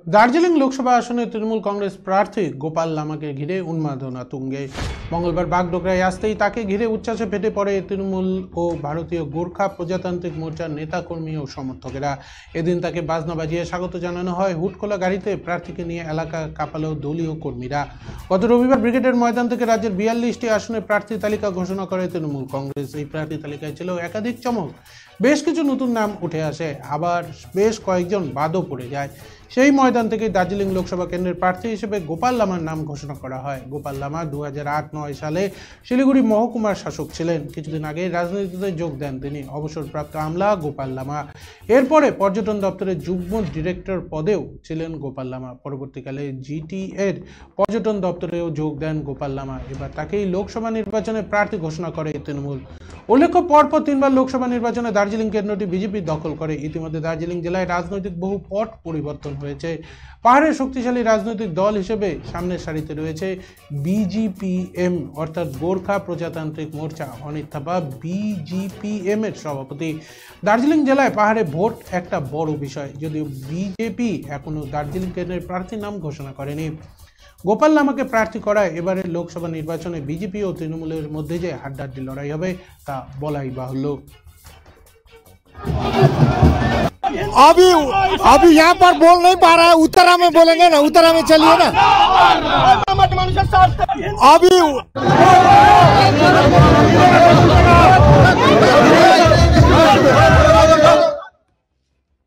দার্জিলিং লোকসভা আসনে তৃণমূল কংগ্রেস প্রার্থী গোপাল লামাকে ঘিরে উন্মাদনা তুঙ্গে। মঙ্গলবার বাগডোগরায় আসতেই তাকে ঘিরে উচ্ছ্বাসে ফেটে পড়ে তৃণমূল ও ভারতীয় গোর্খা প্রজাতান্ত্রিক মোর্চার নেতাকর্মী ও সমর্থকেরা। এদিন তাকে বাজনা বাজিয়ে স্বাগত জানানো হয়। হুটখোলা গাড়িতে প্রার্থীকে নিয়ে এলাকা কাঁপালো দলীয় কর্মীরা। গত রবিবার ব্রিগেডের ময়দান থেকে রাজ্যের 42টি আসনে প্রার্থী তালিকা ঘোষণা করে তৃণমূল কংগ্রেস। এই প্রার্থী তালিকায় ছিল একাধিক চমক। বেশ কিছু নতুন নাম উঠে আসে, আবার বেশ কয়েকজন বাদও পড়ে যায়। সেই ময়দান থেকে দার্জিলিং লোকসভা কেন্দ্রের প্রার্থী হিসেবে গোপাল লামার নাম ঘোষণা করা হয়। গোপাল লামা 2008-9 সালে শিলিগুড়ি মহকুমার শাসক ছিলেন। কিছুদিন আগে রাজনীতিতে যোগ দেন তিনি। অবসরপ্রাপ্ত আমলা গোপাল লামা। এরপরে পর্যটন দপ্তরের যুগ্ম ডিরেক্টর পদেও ছিলেন গোপাল লামা। পরবর্তীকালে জিটি এর পর্যটন দপ্তরেও যোগ দেন গোপাল লামা। এবার তাকেই লোকসভা নির্বাচনে প্রার্থী ঘোষণা করে তৃণমূল। উল্লেখ্য, পরপর 3বার লোকসভা নির্বাচনে দার্জিলিং কেন্দ্রটি বিজেপি দখল করে। ইতিমধ্যে দার্জিলিং জেলায় রাজনৈতিক বহু পট পরিবর্তন হয়েছে। পাহাড়ের শক্তিশালী রাজনৈতিক দল হিসেবে সামনের সারিতে রয়েছে বিজিপিএম অর্থাৎ গোর্খা প্রজাতান্ত্রিক মোর্চা। অনিত থাপা বিজিপিএম এর সভাপতি। দার্জিলিং জেলায় পাহাড়ে ভোট একটা বড় বিষয়, যদিও বিজেপি এখনো দার্জিলিং কেন্দ্রের প্রার্থীর নাম ঘোষণা করেনি। গোপাল লামাকে প্রার্থী করায় এবারের লোকসভা নির্বাচনে বিজেপি ও তৃণমূলের মধ্যে যে হাড্ডাহাড্ডি লড়াই হবে তা বলাই বাহুল্য। अभी यहाँ पर बोल नहीं पा रहा है, उत्तरा में बोलेंगे ना, उत्तरा में चलिए ना। अभी